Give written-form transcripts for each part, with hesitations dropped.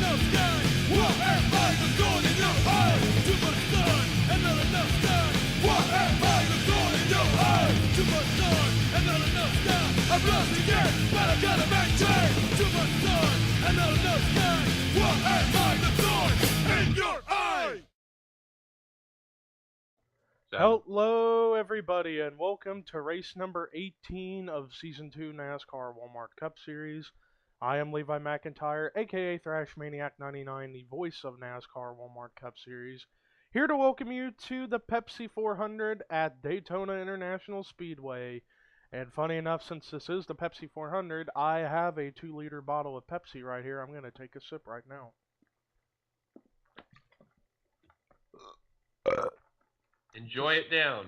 enough sky. What am I the thorn in your eye? Too much sun and not enough sky. What am I the thorn in your eye? Too much sun and not enough sky. I'm lost again, but I gotta maintain. Too much sun and not enough sky. What am I the thorn in your eye? Hello, everybody, and welcome to race number 18 of Season 2 NASCAR Walmart Cup Series. I am Levi McIntyre, aka Thrash Maniac 99, the voice of NASCAR Walmart Cup Series, here to welcome you to the Pepsi 400 at Daytona International Speedway. And funny enough, since this is the Pepsi 400, I have a 2-liter bottle of Pepsi right here. I'm going to take a sip right now. Enjoy it down.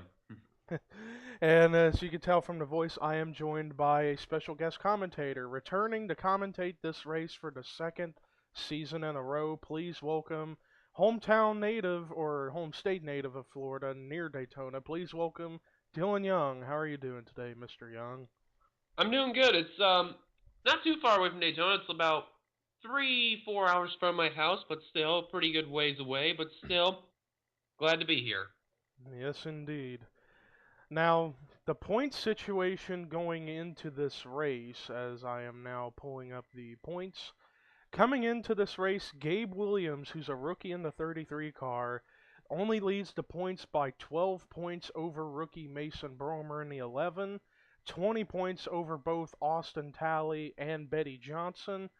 And as you can tell from the voice, I am joined by a special guest commentator returning to commentate this race for the second season in a row. Please welcome hometown native or home state native of Florida near Daytona. Please welcome Dylan Young. How are you doing today, Mr. Young? I'm doing good. It's not too far away from Daytona. It's about 3-4 hours from my house, but still pretty good ways away. But still, glad to be here. Yes, indeed. Now, the point situation going into this race, as I am now pulling up the points, coming into this race, Gabe Williams, who's a rookie in the 33 car, only leads the points by 12 points over rookie Mason Bromer in the 11, 20 points over both Austin Talley and Betty Johnson,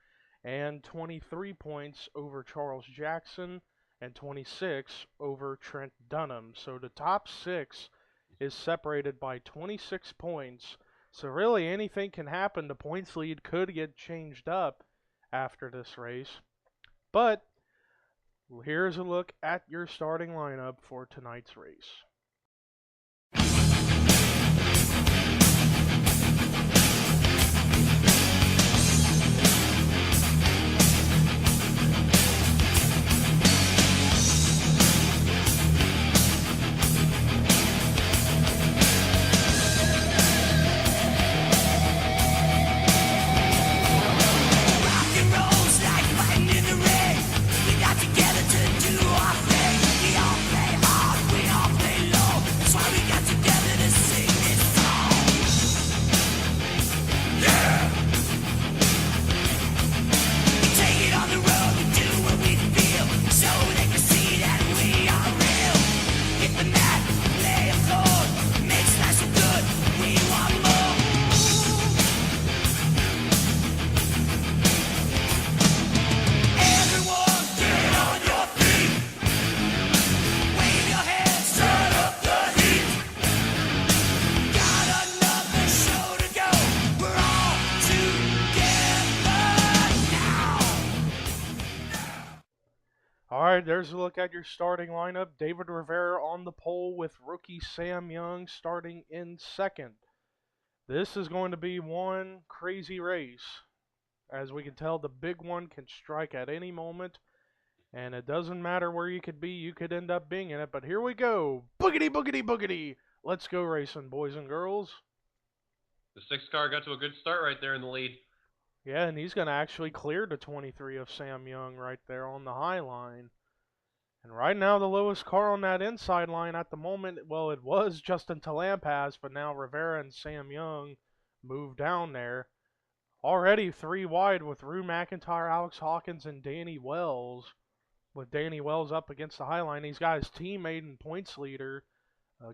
and 23 points over Charles Jackson, and 26 over Trent Dunham. So the top 6 is separated by 26 points. So really anything can happen. The points lead could get changed up after this race. But here's a look at your starting lineup for tonight's race. Alright, there's a look at your starting lineup. David Rivera on the pole with rookie Sam Young starting in second. This is going to be one crazy race. As we can tell, the big one can strike at any moment. And it doesn't matter where you could be, you could end up being in it. But here we go. Boogity, boogity, boogity. Let's go racing, boys and girls. The 6th car got to a good start right there in the lead. Yeah, and he's going to actually clear the 23 of Sam Young right there on the high line. And right now, the lowest car on that inside line at the moment, well, it was Justin Talampas, but now Rivera and Sam Young moved down there. Already 3 wide with Rue McIntyre, Alex Hawkins, and Danny Wells. With Danny Wells up against the high line, he's got his teammate and points leader,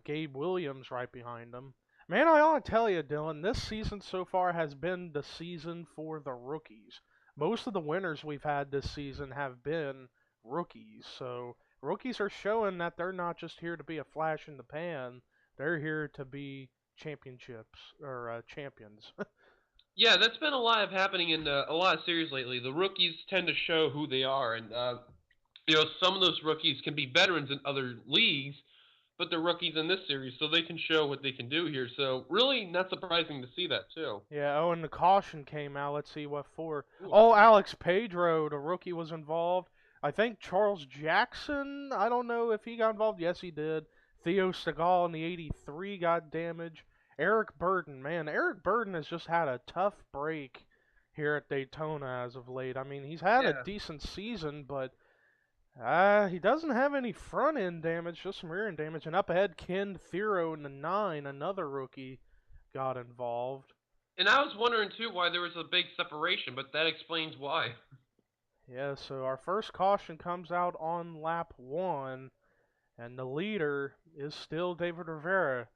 Gabe Williams, right behind him. Man, I ought to tell you, Dylan, this season so far has been the season for the rookies. Most of the winners we've had this season have been rookies. So rookies are showing that they're not just here to be a flash in the pan. They're here to be championships or champions. Yeah, that's been a lot of happening in a lot of series lately. The rookies tend to show who they are, and some of those rookies can be veterans in other leagues, but they're rookies in this series, so they can show what they can do here. So really not surprising to see that, too. Yeah, oh, and the caution came out. Let's see what for. Oh, Alex Pedro, the rookie, was involved. I think Charles Jackson, I don't know if he got involved. Yes, he did. Theo Segal in the 83 got damaged. Eric Burden, man, Eric Burden has just had a tough break here at Daytona as of late. I mean, he's had a Yeah. decent season, but he doesn't have any front end damage, just some rear end damage. And up ahead, Ken Thero in the 9, another rookie, got involved. And I was wondering too why there was a big separation, but that explains why. Yeah, so our first caution comes out on lap 1, and the leader is still David Rivera.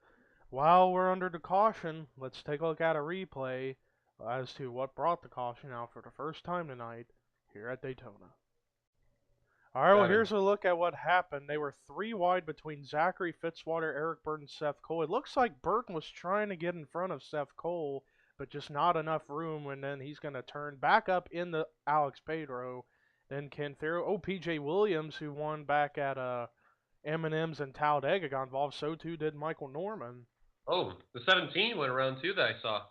While we're under the caution, let's take a look at a replay as to what brought the caution out for the first time tonight here at Daytona. Alright, well, here's a look at what happened. They were 3 wide between Zachary Fitzwater, Eric Burton, Seth Cole. It looks like Burton was trying to get in front of Seth Cole, but just not enough room, and then he's going to turn back up into Alex Pedro. Then Ken Thero. Oh, PJ Williams, who won back at M&M's and Talladega, got involved. So too did Michael Norman. Oh, the 17 went around too that I saw.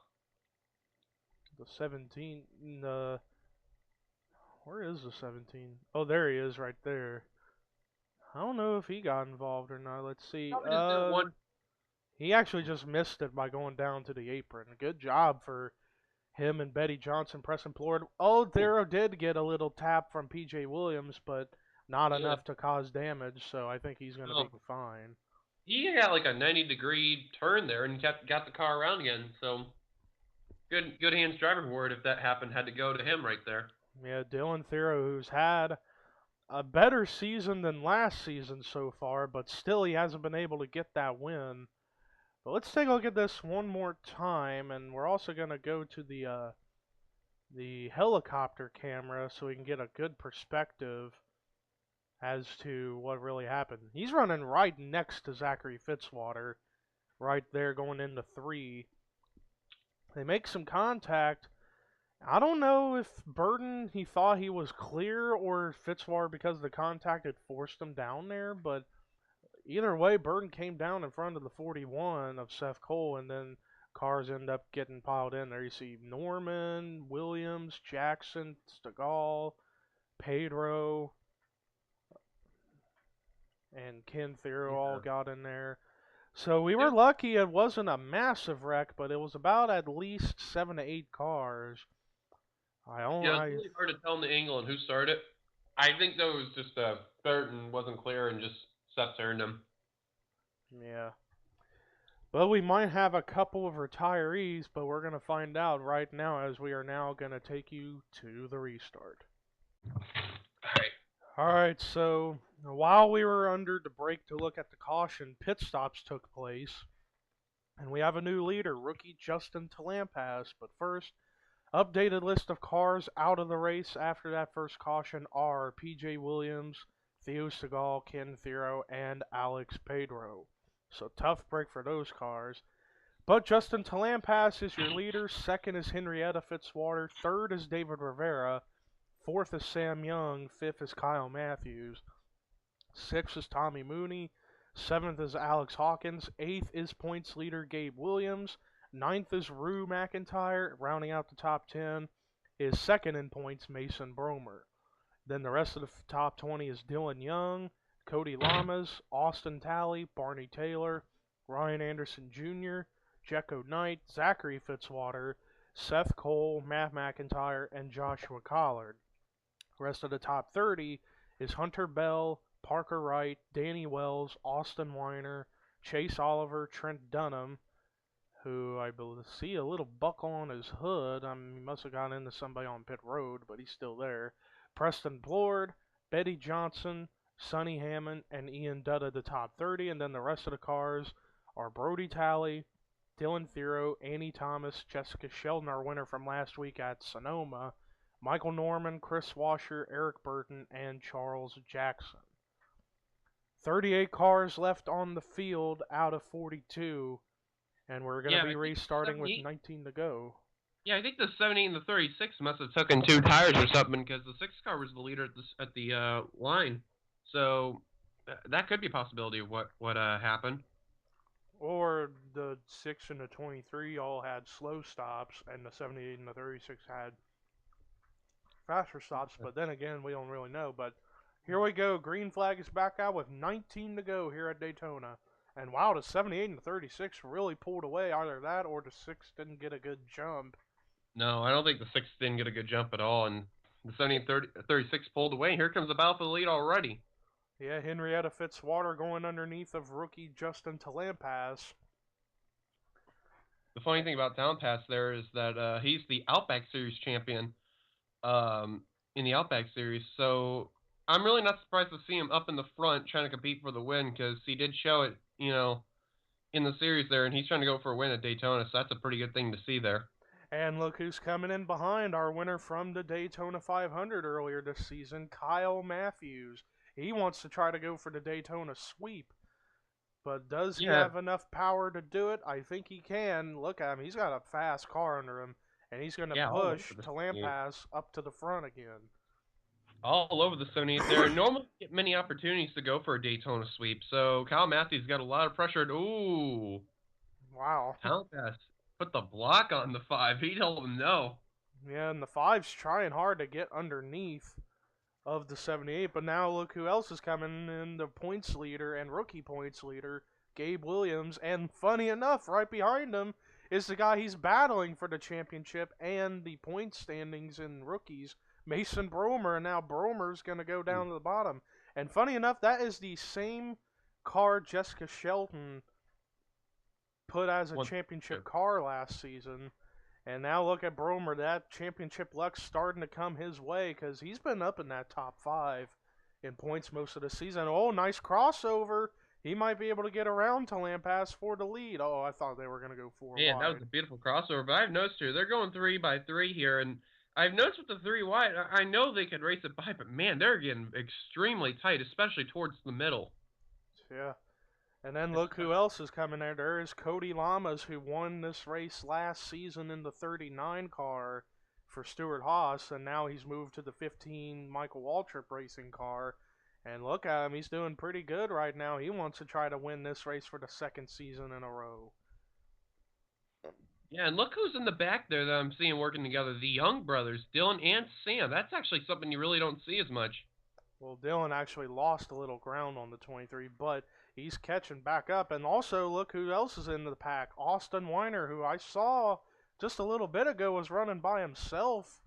The 17, where is the 17? Oh, there he is right there. I don't know if he got involved or not. Let's see. Probably just did one. He actually just missed it by going down to the apron. Good job for him and Betty Johnson pressing forward. Oh, Thero did get a little tap from PJ Williams, but not enough to cause damage, so I think he's going to be fine. He got like a 90-degree turn there and got the car around again, so good hands driving forward if that happened. Had to go to him right there. Yeah, Dylan Thero, who's had a better season than last season so far, but still he hasn't been able to get that win. But let's take a look at this one more time, and we're also going to go to the helicopter camera so we can get a good perspective as to what really happened. He's running right next to Zachary Fitzwater, right there going into 3. They make some contact. I don't know if Burton, he thought he was clear, or Fitzwater, because of the contact, had forced him down there, but either way, Burton came down in front of the 41 of Seth Cole, and then cars end up getting piled in there. You see Norman, Williams, Jackson, Stegall, Pedro, and Ken Thero all got in there. So we were lucky it wasn't a massive wreck, but it was about at least 7 to 8 cars. It's really hard to tell in the angle and who started it. I think that was just Burton wasn't clear and just Seth turned him. Yeah. But we might have a couple of retirees, but we're going to find out right now, as we are now going to take you to the restart. Alright, so while we were under the break to look at the caution, pit stops took place. And we have a new leader, rookie Justin Talampas. But first, updated list of cars out of the race after that first caution are PJ Williams, Theo Segal, Ken Thero, and Alex Pedro. So tough break for those cars. But Justin Talampas is your leader. Second is Henrietta Fitzwater. Third is David Rivera. Fourth is Sam Young. Fifth is Kyle Matthews. Sixth is Tommy Mooney. Seventh is Alex Hawkins. Eighth is points leader Gabe Williams. Ninth is Rue McIntyre. Rounding out the top 10 is second in points Mason Bromer. Then the rest of the top 20 is Dylan Young, Cody Lamas, Austin Talley, Barney Taylor, Ryan Anderson Jr., Jecko Knight, Zachary Fitzwater, Seth Cole, Matt McIntyre, and Joshua Collard. The rest of the top 30 is Hunter Bell, Parker Wright, Danny Wells, Austin Weiner, Chase Oliver, Trent Dunham, who I see a little buckle on his hood. He must have gotten into somebody on pit road, but he's still there. Preston Blord, Betty Johnson, Sonny Hammond, and Ian Dutta, the top 30. And then the rest of the cars are Brody Talley, Dylan Thero, Annie Thomas, Jessica Sheldon, our winner from last week at Sonoma, Michael Norman, Chris Washer, Eric Burton, and Charles Jackson. 38 cars left on the field out of 42. And we're going to be restarting with 19 to go. Yeah, I think the 78 and the 36 must have taken 2 tires or something, because the 6 car was the leader at the line. So that could be a possibility of what happened. Or the 6 and the 23 all had slow stops, and the 78 and the 36 had faster stops. But then again, we don't really know. But here we go. Green flag is back out with 19 to go here at Daytona. And wow, the 78 and the 36 really pulled away. Either that or the 6 didn't get a good jump. No, I don't think the 6 didn't get a good jump at all, and the 36 pulled away. Here comes the battle for the lead already. Yeah, Henrietta Fitzwater going underneath of rookie Justin Talampas. The funny thing about Down Pass there is that he's the Outback Series champion um, in the Outback Series, so I'm really not surprised to see him up in the front trying to compete for the win because he did show it, in the series there, and he's trying to go for a win at Daytona, so that's a pretty good thing to see there. And look who's coming in behind our winner from the Daytona 500 earlier this season, Kyle Matthews. He wants to try to go for the Daytona sweep. But does he Yeah, have enough power to do it? I think he can. Look at him. He's got a fast car under him. And he's going to yeah, all over push the 78. Talampas up to the front again. All over the 78 there. Normally get many opportunities to go for a Daytona sweep, so Kyle Matthews got a lot of pressure. Ooh, Wow. Down Pass put the block on the 5. He told him no. Yeah, and the five's trying hard to get underneath of the 78. But now look who else is coming in, the points leader and rookie points leader, Gabe Williams. And funny enough, right behind him is the guy he's battling for the championship and the point standings in rookies, Mason Bromer. And now Bromer's going to go down to the bottom. And funny enough, that is the same car Jessica Shelton put as a One- championship car last season. And now look at Bromer. That championship luck's starting to come his way because he's been up in that top 5 in points most of the season. Oh, nice crossover. He might be able to get around to Lampas for the lead. Oh, I thought they were going to go 4 Man, that wide. was a beautiful crossover. But I've noticed here, they're going 3 by 3 here, and I've noticed with the 3 wide, I know they could race it by, but man, they're getting extremely tight, especially towards the middle. Yeah. And then look who else is coming there. There is Cody Lamas, who won this race last season in the 39 car for Stuart Haas, and now he's moved to the 15 Michael Waltrip racing car. And look at him, he's doing pretty good right now. He wants to try to win this race for the second season in a row. Yeah, and look who's in the back there that I'm seeing working together. The Young brothers, Dylan and Sam. That's actually something you really don't see as much. Well, Dylan actually lost a little ground on the 23, but he's catching back up. And also, look who else is in the pack. Austin Weiner, who I saw just a little bit ago was running by himself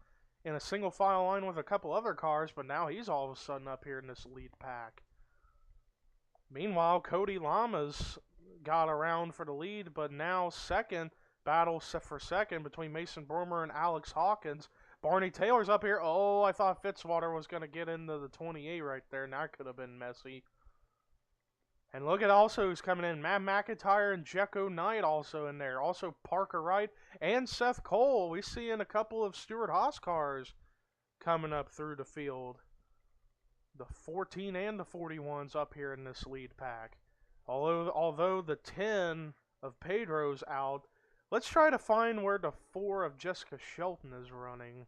in a single file line with a couple other cars, but now he's all of a sudden up here in this lead pack. Meanwhile, Cody Lamas got around for the lead, but now second, battle for second between Mason Bromer and Alex Hawkins. Barney Taylor's up here. Oh, I thought Fitzwater was going to get into the 28 right there, and that could have been messy. And look at also who's coming in. Matt McIntyre and Jecko Knight also in there. Also Parker Wright and Seth Cole. We see in a couple of Stuart Haas cars coming up through the field. The 14 and the 41's up here in this lead pack. Although the 10 of Pedro's out, let's try to find where the 4 of Jessica Shelton is running.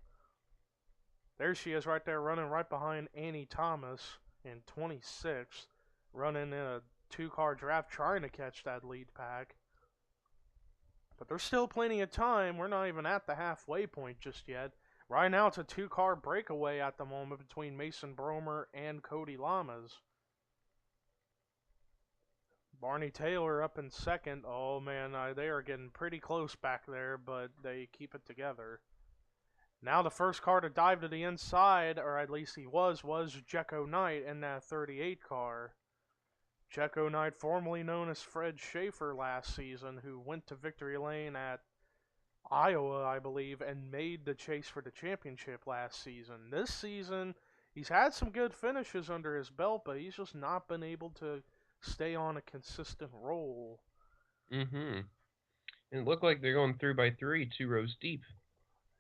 There she is right there running right behind Annie Thomas in 26th. Running in a 2-car draft trying to catch that lead pack. But there's still plenty of time. We're not even at the halfway point just yet. Right now it's a 2-car breakaway at the moment between Mason Bromer and Cody Lamas. Barney Taylor up in second. Oh man, they are getting pretty close back there, but they keep it together. Now the first car to dive to the inside, or at least he was Jecko Knight in that 38 car. Jecko Knight, formerly known as Fred Schaefer last season, who went to victory lane at Iowa, I believe, and made the chase for the championship last season. This season, he's had some good finishes under his belt, but he's just not been able to stay on a consistent roll. Mm-hmm. And it looked like they're going 3 by 3, 2 rows deep.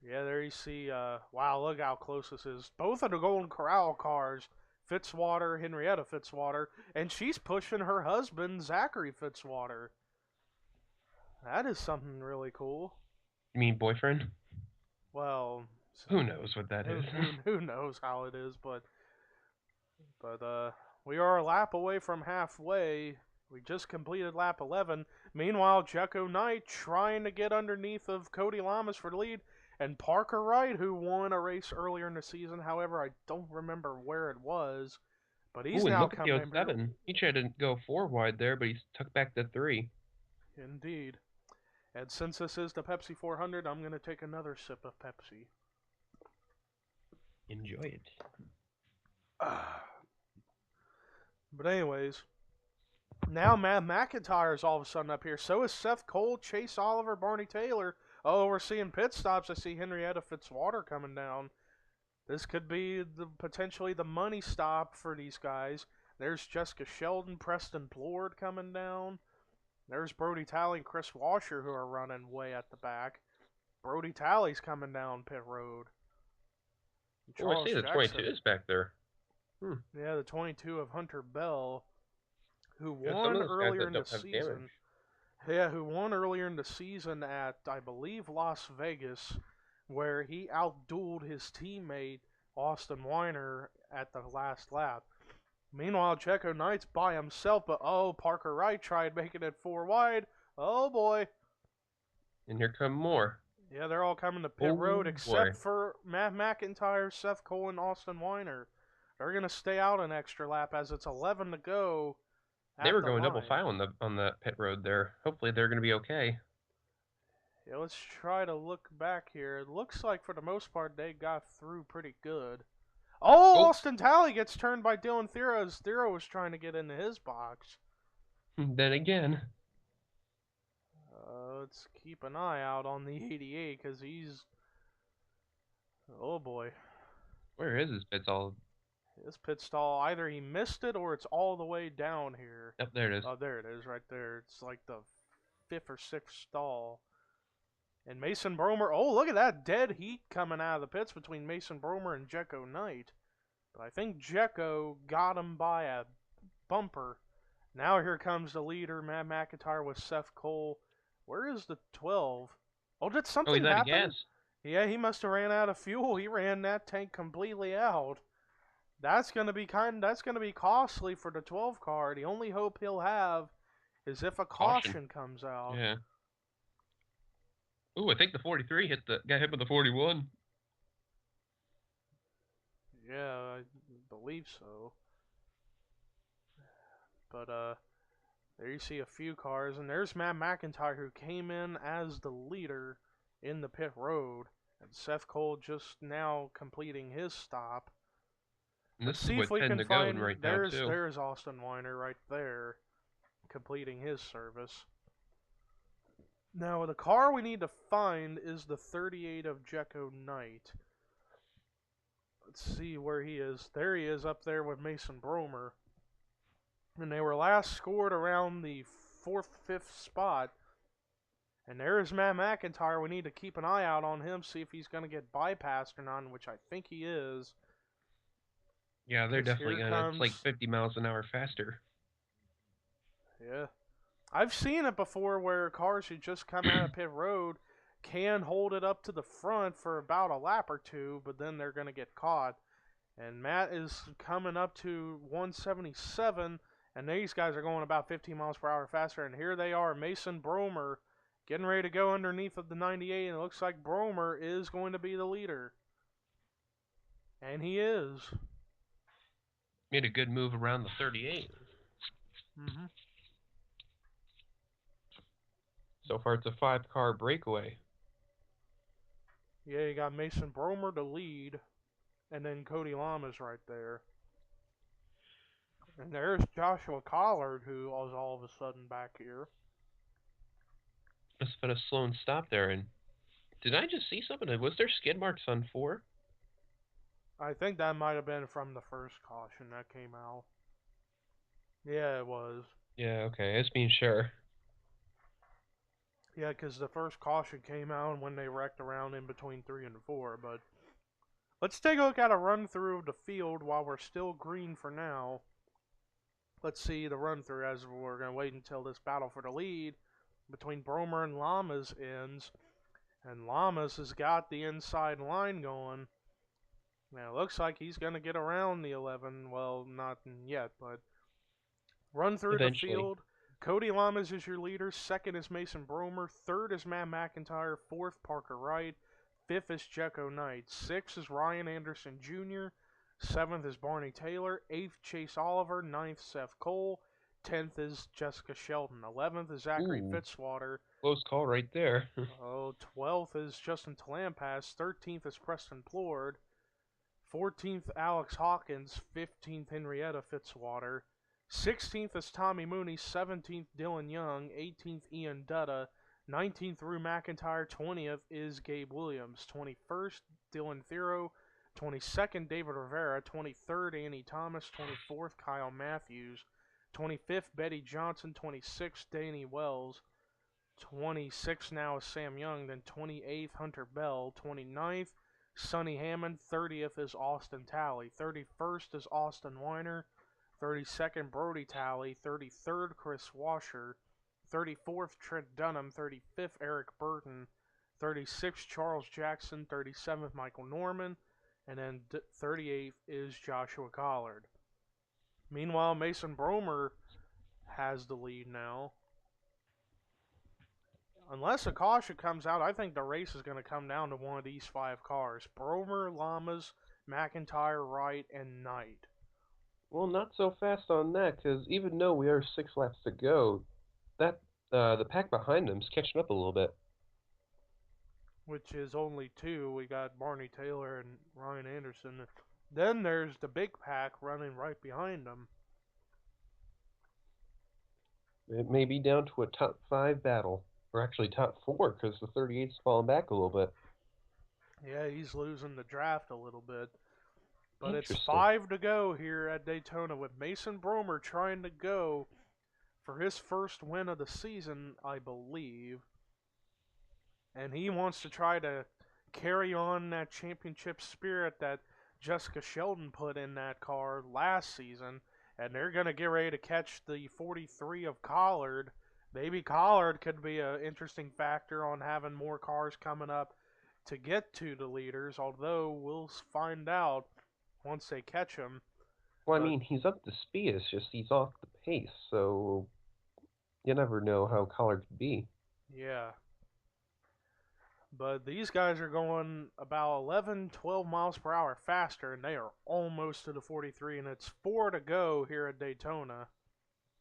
Yeah, there you see, wow, look how close this is. Both of the Golden Corral cars, Fitzwater, Henrietta Fitzwater, and she's pushing her husband, Zachary Fitzwater. That is something really cool. You mean boyfriend? Well, who knows what that is? Who knows how it is, but we are a lap away from halfway. We just completed lap 11. Meanwhile, Jecko Knight trying to get underneath of Cody Lamas for the lead. And Parker Wright, who won a race earlier in the season, however, I don't remember where it was, but he's now coming in. 07. He tried to go 4 wide there, but he took back the 3. Indeed. And since this is the Pepsi 400, I'm going to take another sip of Pepsi. Enjoy it. But anyways, now Matt McIntyre's all of a sudden up here. So is Seth Cole, Chase Oliver, Barney Taylor. Oh, we're seeing pit stops. I see Henrietta Fitzwater coming down. This could be potentially the money stop for these guys. There's Jessica Sheldon, Preston Plord coming down. There's Brody Talley and Chris Washer who are running way at the back. Brody Talley's coming down pit road. Oh, I see the 22 is back there. Yeah, the 22 of Hunter Bell, who Yeah, won earlier in the season. Yeah, who won earlier in the season at, I believe, Las Vegas, where he outdueled his teammate Austin Weiner at the last lap. Meanwhile, Checo Knight's by himself, but Parker Wright tried making it 4 wide. Oh boy. And here come more. Yeah, they're all coming to pit road except for Matt McIntyre, Seth Cole, and Austin Weiner. They're going to stay out an extra lap as it's 11 to go. They were going double file on the pit road there. Hopefully they're going to be okay. Yeah, let's try to look back here. It looks like for the most part they got through pretty good. Austin Talley gets turned by Dylan Thero as Thero was trying to get into his box. Then again. Let's keep an eye out on the 88 because he's... Oh boy. Where is his pit stall? His pit stall, either he missed it or it's all the way down here. Yep, there it is. Oh, there it is right there. It's like the 5th or 6th stall. And Mason Bromer, look at that dead heat coming out of the pits between Mason Bromer and Jekko Knight. But I think Jekko got him by a bumper. Now here comes the leader, Matt McIntyre with Seth Cole. Where is the 12? Did something happen? Gas. Yeah, he must have ran out of fuel. He ran that tank completely out. That's gonna be costly for the 12 car. The only hope he'll have is if a caution comes out. Yeah. Ooh, I think the 43 got hit with the 41. Yeah, I believe so. But there you see a few cars, and there's Matt McIntyre who came in as the leader in the pit road, and Seth Cole just now completing his stop. Let's see if we can find. There's Austin Weiner right there, completing his service. Now the car we need to find is the 38 of Jekko Knight. Let's see where he is. There he is up there with Mason Bromer. And they were last scored around the 4th, 5th spot. And there is Matt McIntyre. We need to keep an eye out on him, see if he's going to get bypassed or not, which I think he is. Yeah, they're definitely going to. It's like 50 miles an hour faster. Yeah. I've seen it before where cars who just come out of pit road can hold it up to the front for about a lap or two, but then they're going to get caught. And Matt is coming up to 177, and these guys are going about 15 miles per hour faster. And here they are, Mason Bromer, getting ready to go underneath of the 98, and it looks like Bromer is going to be the leader. And he is. Made a good move around the 38. Mm-hmm. So far, it's a 5-car breakaway. Yeah, you got Mason Bromer to lead, and then Cody Lamas right there. And there's Joshua Collard, who was all of a sudden back here. Must have been a slow and stop there. And did I just see something? Was there skid marks on 4? I think that might have been from the first caution that came out. Yeah, it was. Yeah, okay. Just being sure. Yeah, because the first caution came out when they wrecked around in between 3 and 4. But let's take a look at a run-through of the field while we're still green for now. Let's see the run-through as we're going to wait until this battle for the lead between Bromer and Lamas ends. And Lamas has got the inside line going. Now, it looks like he's going to get around the 11. Well, not yet, but run through the field. Cody Lamas is your leader. 2nd is Mason Bromer. 3rd is Matt McIntyre. 4th, Parker Wright. 5th is Jekko Knight. 6th is Ryan Anderson Jr. 7th is Barney Taylor. 8th, Chase Oliver. 9th, Seth Cole. 10th is Jessica Shelton. 11th is Zachary Ooh. Fitzwater. Close call right there. 12th is Justin Talampas. 13th is Preston Plord. 14th, Alex Hawkins. 15th, Henrietta Fitzwater. 16th is Tommy Mooney. 17th, Dylan Young. 18th, Ian Dutta. 19th, Rue McIntyre. 20th is Gabe Williams. 21st, Dylan Thero. 22nd, David Rivera. 23rd, Annie Thomas. 24th, Kyle Matthews. 25th, Betty Johnson. 26th, Danny Wells. 26th now is Sam Young. Then 28th, Hunter Bell. 29th, Sonny Hammond. 30th is Austin Talley. 31st is Austin Weiner. 32nd, Brody Talley. 33rd, Chris Washer. 34th, Trent Dunham. 35th, Eric Burton. 36th, Charles Jackson. 37th, Michael Norman. And then 38th is Joshua Collard. Meanwhile, Mason Bromer has the lead now. Unless a caution comes out, I think the race is going to come down to one of these 5 cars. Bromer, Lamas, McIntyre, Wright, and Knight. Well, not so fast on that, because even though we are 6 laps to go, that the pack behind them is catching up a little bit. Which is only 2. We got Barney Taylor and Ryan Anderson. Then there's the big pack running right behind them. It may be down to a top 5 battle. Or actually top 4, because the 38's falling back a little bit. Yeah, he's losing the draft a little bit. But it's 5 to go here at Daytona with Mason Bromer trying to go for his first win of the season, I believe. And he wants to try to carry on that championship spirit that Jessica Shelton put in that car last season. And they're going to get ready to catch the 43 of Collard. Maybe Collard could be an interesting factor on having more cars coming up to get to the leaders, although we'll find out once they catch him. Well, I mean, he's up to speed. It's just he's off the pace, so you never know how Collard could be. Yeah. But these guys are going about 11, 12 miles per hour faster, and they are almost to the 43, and it's 4 to go here at Daytona.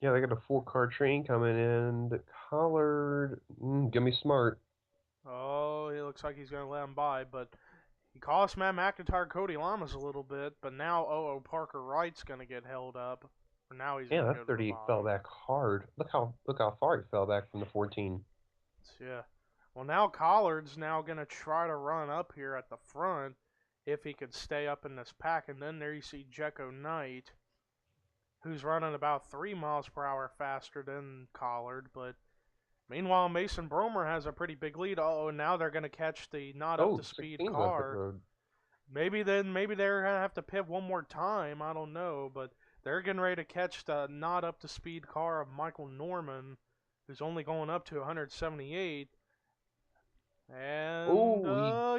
Yeah, they got a 4-car train coming in. The Collard, gonna be smart. Oh, it looks like he's going to let him by, but he cost Matt McIntyre, Cody Lamas a little bit, but now Parker Wright's going to get held up. Or now he's Yeah, going to that go to the 38 bottom. fell back hard. Look how far he fell back from the 14. Yeah. Well, now Collard's now going to try to run up here at the front if he can stay up in this pack. And then there you see Jekko Knight, who's running about 3 miles per hour faster than Collard. But meanwhile, Mason Bromer has a pretty big lead. Oh, now they're going to catch the not up to speed 16's on pit car. road. Maybe they're going to have to pit one more time. I don't know. But they're getting ready to catch the not up to speed car of Michael Norman, who's only going up to 178. And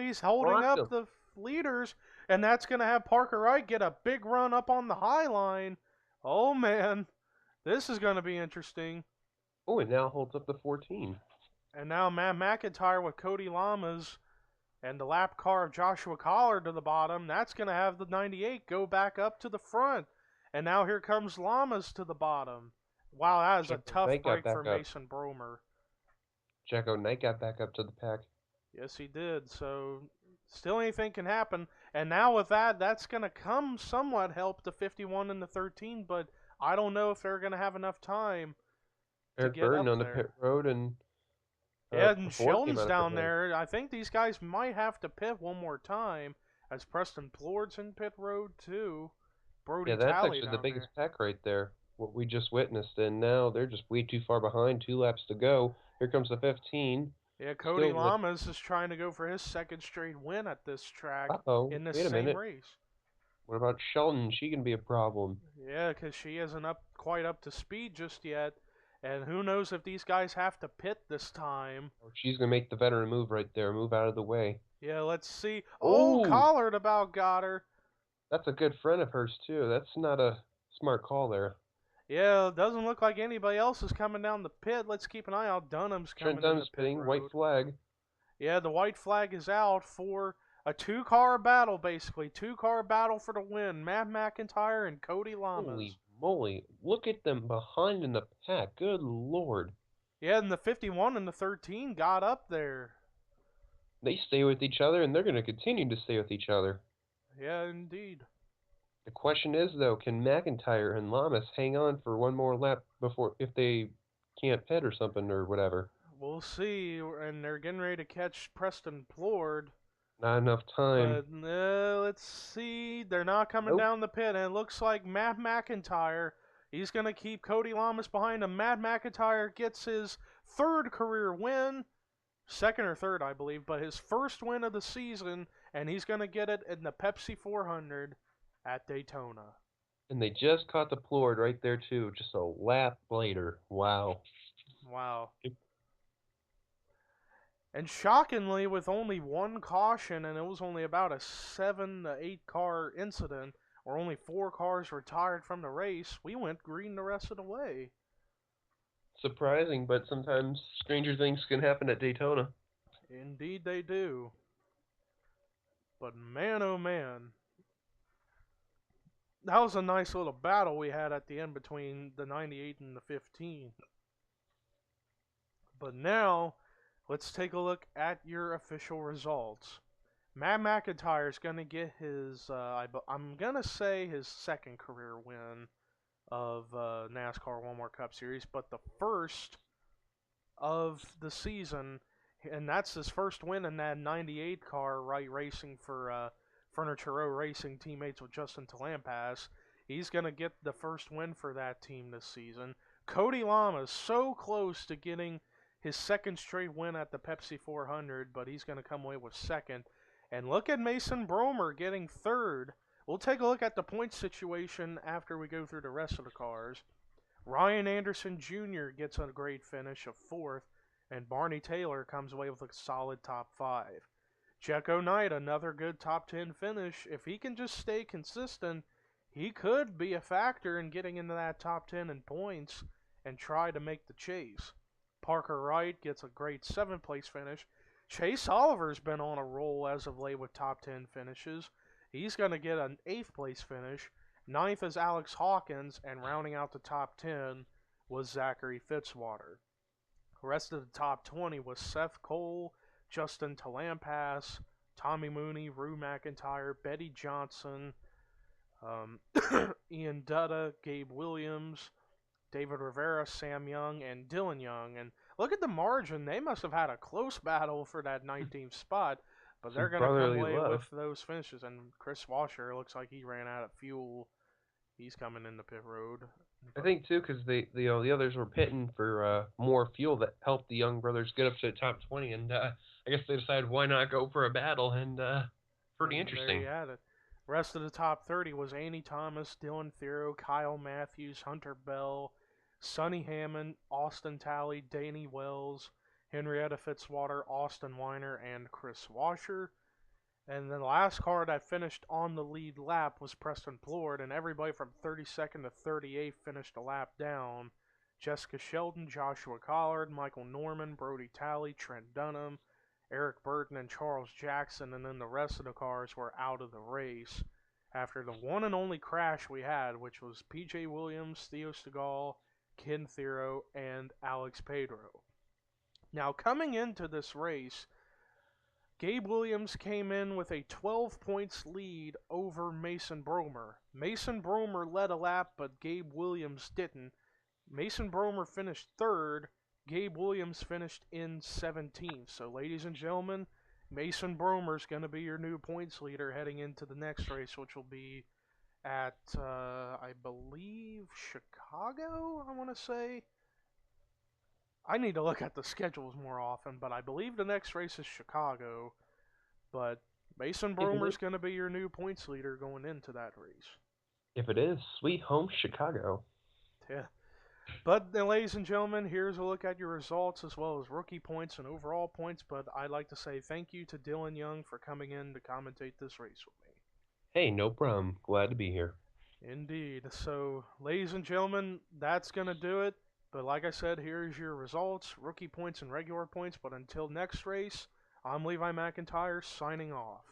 he's holding up the leaders, and that's going to have Parker Wright get a big run up on the high line. Oh, man. This is going to be interesting. Oh, it now holds up the 14. And now Matt McIntyre with Cody Lamas and the lap car of Joshua Collard to the bottom. That's going to have the 98 go back up to the front. And now here comes Lamas to the bottom. Wow, that is a tough break for Mason Bromer. Jekko Knight got back up to the pack. Yes, he did. So, still anything can happen. And now with that, that's going to come somewhat help the 51 and the 13, but I don't know if they're going to have enough time to Eric get Burton up on there. the pit road, and and Sheldon's down there. I think these guys might have to pit one more time, as Preston Plord's in pit road too. Brody yeah, that's Talley actually the down biggest there. pack right there. What we just witnessed, and now they're just way too far behind. 2 laps to go. Here comes the 15. Yeah, Cody Lamas is trying to go for his second straight win at this track in this same race. What about Shelton? She can be a problem. Yeah, because she isn't quite up to speed just yet. And who knows if these guys have to pit this time. Oh, she's going to make the veteran move right there. Move out of the way. Yeah, let's see. Oh, Collard about got her. That's a good friend of hers, too. That's not a smart call there. Yeah, it doesn't look like anybody else is coming down the pit. Let's keep an eye out. Dunham's coming in the pit road. White flag. Yeah, the white flag is out for A two-car battle, basically. Two-car battle for the win. Matt McIntyre and Cody Holy Lamas. moly. Look at them behind in the pack. Good lord. Yeah, and the 51 and the 13 got up there. They stay with each other, and they're going to continue to stay with each other. Yeah, indeed. The question is, though, can McIntyre and Lamas hang on for one more lap before, if they can't pit or something or whatever? We'll see. And they're getting ready to catch Preston Plord. Not enough time. But let's see. They're not coming Nope. down the pit. And it looks like Matt McIntyre, he's going to keep Cody Lamas behind him. Matt McIntyre gets his third career win. Second or third, I believe. But his first win of the season. And he's going to get it in the Pepsi 400 at Daytona. And they just caught the Plord right there, too. Just a lap later. Wow. Wow. And shockingly, with only one caution, and it was only about a 7 to 8 car incident, or only 4 cars retired from the race, we went green the rest of the way. Surprising, but sometimes stranger things can happen at Daytona. Indeed they do. But man, oh man. That was a nice little battle we had at the end between the 98 and the 15. But now, let's take a look at your official results. Matt McIntyre is going to get his, I'm going to say his second career win of NASCAR One More Cup Series, but the first of the season, and that's his first win in that 98 car, right, racing for Furniture Row Racing, teammates with Justin Talampas. He's going to get the first win for that team this season. Cody Lama is so close to getting his second straight win at the Pepsi 400, but he's going to come away with second. And look at Mason Bromer getting third. We'll take a look at the point situation after we go through the rest of the cars. Ryan Anderson Jr. gets a great finish of fourth, and Barney Taylor comes away with a solid top 5. Checo Knight, another good top 10 finish. If he can just stay consistent, he could be a factor in getting into that top 10 in points and try to make the chase. Parker Wright gets a great 7th place finish. Chase Oliver's been on a roll as of late with top 10 finishes. He's going to get an 8th place finish. 9th is Alex Hawkins, and rounding out the top 10 was Zachary Fitzwater. The rest of the top 20 was Seth Cole, Justin Talampas, Tommy Mooney, Rue McIntyre, Betty Johnson, Ian Dutta, Gabe Williams, David Rivera, Sam Young, and Dylan Young. And look at the margin. They must have had a close battle for that 19th spot, but they're going to come away with those finishes. And Chris Washer looks like he ran out of fuel. He's coming in the pit road. I think, too, because the others were pitting for more fuel that helped the Young brothers get up to the top 20. And I guess they decided why not go for a battle. And pretty interesting. There you had it. Rest of the top 30 was Andy Thomas, Dylan Thero, Kyle Matthews, Hunter Bell, Sonny Hammond, Austin Talley, Danny Wells, Henrietta Fitzwater, Austin Weiner, and Chris Washer. And then the last car that finished on the lead lap was Preston Plord, and everybody from 32nd to 38th finished a lap down. Jessica Sheldon, Joshua Collard, Michael Norman, Brody Talley, Trent Dunham, Eric Burton, and Charles Jackson, and then the rest of the cars were out of the race after the one and only crash we had, which was P.J. Williams, Theo Stegall, Ken Thero, and Alex Pedro. Now, coming into this race, Gabe Williams came in with a 12 points lead over Mason Bromer. Mason Bromer led a lap, but Gabe Williams didn't. Mason Bromer finished third. Gabe Williams finished in 17th. So, ladies and gentlemen, Mason Bromer's going to be your new points leader heading into the next race, which will be at, I believe, Chicago, I want to say. I need to look at the schedules more often, but I believe the next race is Chicago. But Mason Bromer's going to be your new points leader going into that race. If it is, sweet home Chicago. Yeah. But, then, ladies and gentlemen, here's a look at your results as well as rookie points and overall points. But I'd like to say thank you to Dylan Young for coming in to commentate this race with me. Hey, no problem. Glad to be here. Indeed. So, ladies and gentlemen, that's going to do it. But like I said, here's your results, rookie points and regular points. But until next race, I'm Levi McIntyre signing off.